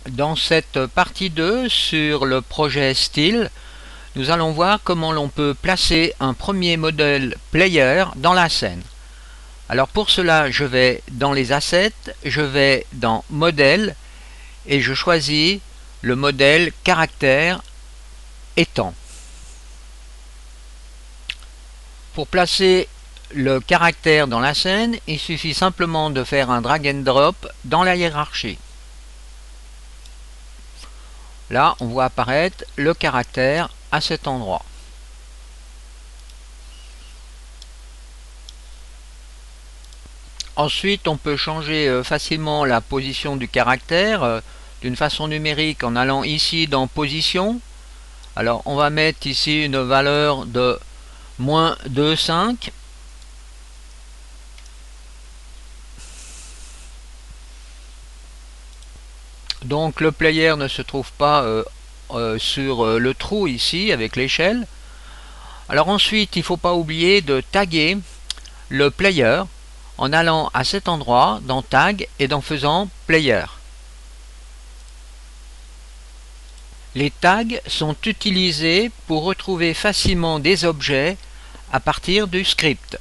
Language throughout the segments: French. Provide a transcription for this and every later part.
Dans cette partie 2 sur le projet style, nous allons voir comment l'on peut placer un premier modèle player dans la scène. Alors pour cela, je vais dans les assets, je vais dans modèle et je choisis le modèle caractère étant. Pour placer le caractère dans la scène, il suffit simplement de faire un drag and drop dans la hiérarchie. Là, on voit apparaître le caractère à cet endroit. Ensuite, on peut changer facilement la position du caractère d'une façon numérique en allant ici dans position. Alors, on va mettre ici une valeur de moins 2,5. Donc, le player ne se trouve pas sur le trou ici avec l'échelle. Alors ensuite, il ne faut pas oublier de taguer le player en allant à cet endroit dans Tag et en faisant Player. Les tags sont utilisés pour retrouver facilement des objets à partir du script,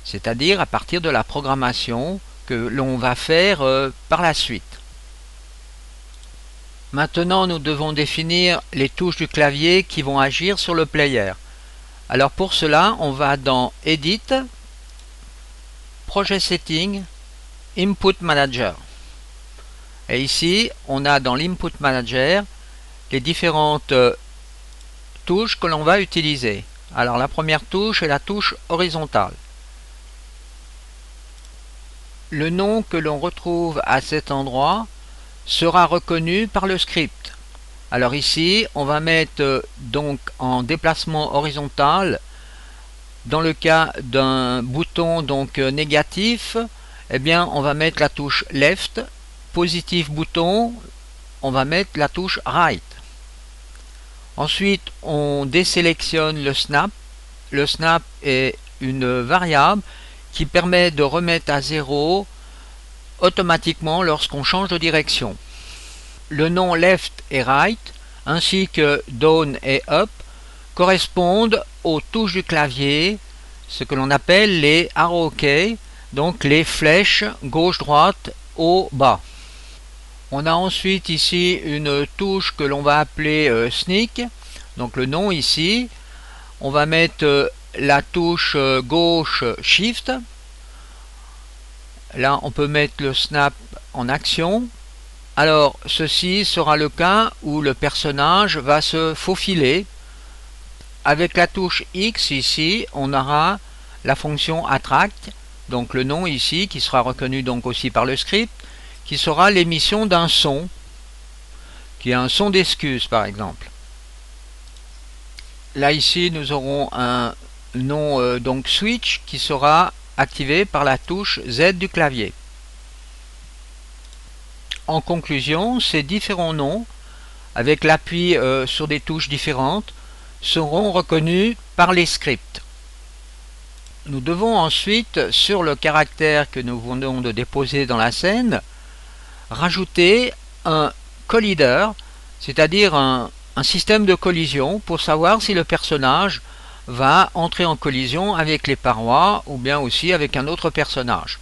c'est-à-dire à partir de la programmation que l'on va faire par la suite. Maintenant, nous devons définir les touches du clavier qui vont agir sur le player. Alors pour cela, on va dans Edit, Projet Setting, Input Manager. Et ici, on a dans l'Input Manager les différentes touches que l'on va utiliser. Alors la première touche est la touche horizontale. Le nom que l'on retrouve à cet endroit sera reconnu par le script. Alors ici, on va mettre donc en déplacement horizontal. Dans le cas d'un bouton donc négatif, eh bien on va mettre la touche left. Positif bouton, on va mettre la touche right. Ensuite, on désélectionne le snap. Le snap est une variable qui permet de remettre à 0 automatiquement lorsqu'on change de direction. Le nom left et right, ainsi que down et up, correspondent aux touches du clavier, ce que l'on appelle les arrow keys, donc les flèches gauche-droite, haut, bas. On a ensuite ici une touche que l'on va appeler sneak, donc le nom ici. On va mettre la touche gauche shift. Là on peut mettre le snap en action. Alors ceci sera le cas où le personnage va se faufiler. Avec la touche X ici, on aura la fonction attract, donc le nom ici qui sera reconnu donc aussi par le script, qui sera l'émission d'un son, qui est un son d'excuse par exemple. Là ici nous aurons un nom donc switch qui sera activé par la touche Z du clavier. En conclusion, ces différents noms, avec l'appui sur des touches différentes, seront reconnus par les scripts. Nous devons ensuite, sur le caractère que nous venons de déposer dans la scène, rajouter un collider, c'est-à-dire un système de collision pour savoir si le personnage va entrer en collision avec les parois ou bien aussi avec un autre personnage.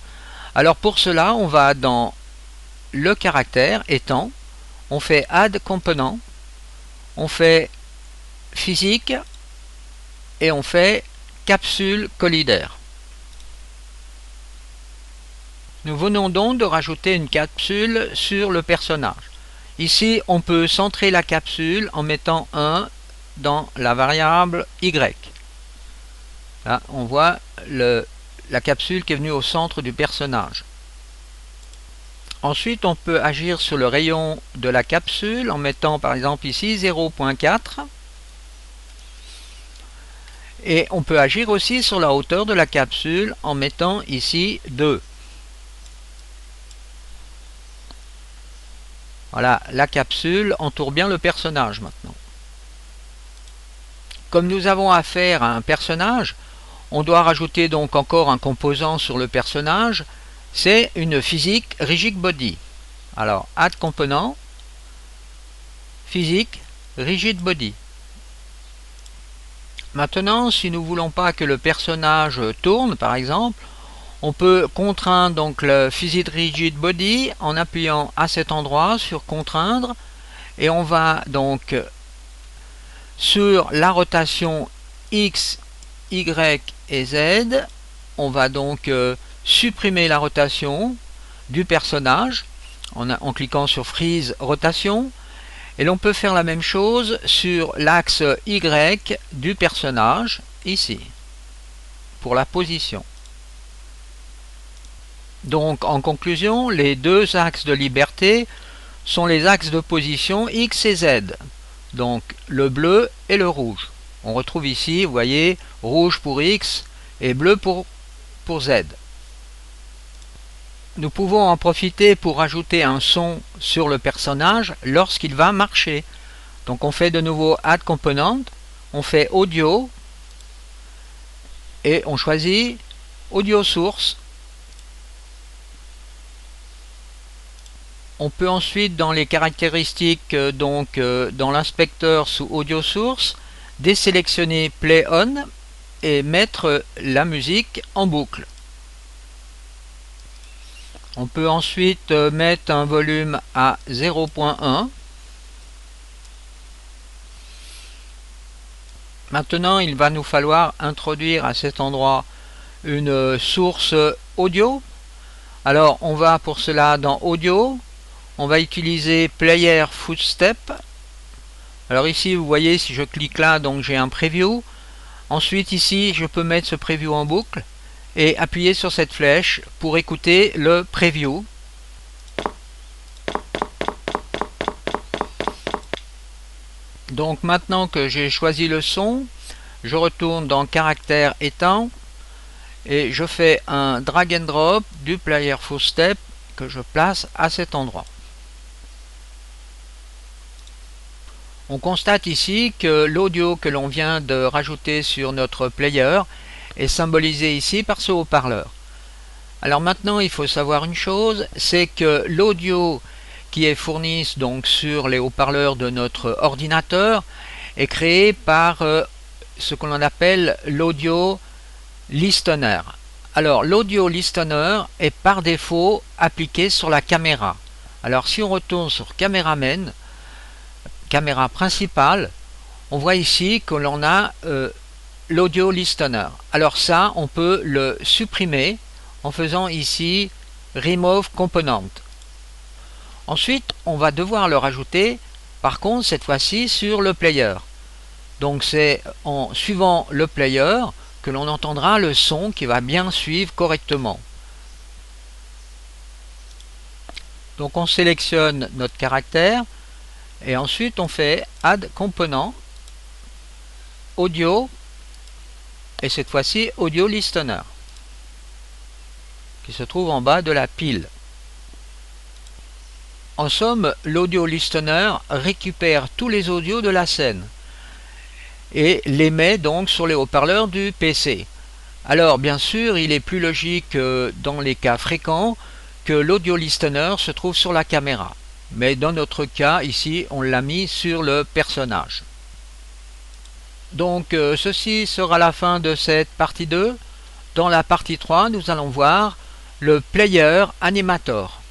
Alors pour cela, on va dans le caractère étant, on fait Add Component, on fait Physique et on fait Capsule Collider. Nous venons donc de rajouter une capsule sur le personnage. Ici, on peut centrer la capsule en mettant 1 dans la variable Y. Là, on voit la capsule qui est venue au centre du personnage. Ensuite, on peut agir sur le rayon de la capsule en mettant par exemple ici 0.4. Et on peut agir aussi sur la hauteur de la capsule en mettant ici 2. Voilà, la capsule entoure bien le personnage maintenant. Comme nous avons affaire à un personnage, on doit rajouter donc encore un composant sur le personnage, c'est une physique rigid body. Alors, add component, physique, rigid body. Maintenant, si nous ne voulons pas que le personnage tourne, par exemple, on peut contraindre donc le physique rigid body en appuyant à cet endroit sur contraindre, et on va donc sur la rotation X, Y et Z, on va donc supprimer la rotation du personnage en cliquant sur Freeze Rotation, et l'on peut faire la même chose sur l'axe Y du personnage, ici, pour la position. Donc en conclusion, les deux axes de liberté sont les axes de position X et Z, donc le bleu et le rouge. On retrouve ici, vous voyez, rouge pour X et bleu pour Z. Nous pouvons en profiter pour ajouter un son sur le personnage lorsqu'il va marcher. Donc on fait de nouveau Add Component, on fait Audio et on choisit Audio Source. On peut ensuite dans les caractéristiques dans l'inspecteur sous Audio Source désélectionner Play On et mettre la musique en boucle. On peut ensuite mettre un volume à 0.1. Maintenant, il va nous falloir introduire à cet endroit une source audio. Alors, on va pour cela dans Audio. On va utiliser Player Footstep. Alors ici, vous voyez, si je clique là, donc j'ai un preview. Ensuite, ici, je peux mettre ce preview en boucle et appuyer sur cette flèche pour écouter le preview. Donc maintenant que j'ai choisi le son, je retourne dans Caractère étant et je fais un drag and drop du Player Footstep que je place à cet endroit. On constate ici que l'audio que l'on vient de rajouter sur notre player est symbolisé ici par ce haut-parleur. Alors maintenant, il faut savoir une chose, c'est que l'audio qui est fourni donc sur les haut-parleurs de notre ordinateur est créé par ce que l'on appelle l'audio listener. Alors l'audio listener est par défaut appliqué sur la caméra. Alors si on retourne sur Cameraman, caméra principale, on voit ici que l'on a l'audio listener. Alors ça, on peut le supprimer en faisant ici Remove Component. Ensuite, on va devoir le rajouter, par contre, cette fois-ci sur le player. Donc c'est en suivant le player que l'on entendra le son qui va bien suivre correctement. Donc on sélectionne notre caractère et ensuite on fait Add Component, Audio, et cette fois-ci Audio Listener, qui se trouve en bas de la pile. En somme, l'audio listener récupère tous les audios de la scène et les met donc sur les haut-parleurs du PC. Alors bien sûr, il est plus logique dans les cas fréquents que l'audio listener se trouve sur la caméra. Mais dans notre cas, ici, on l'a mis sur le personnage. Donc ceci sera la fin de cette partie 2. Dans la partie 3, nous allons voir le player animator.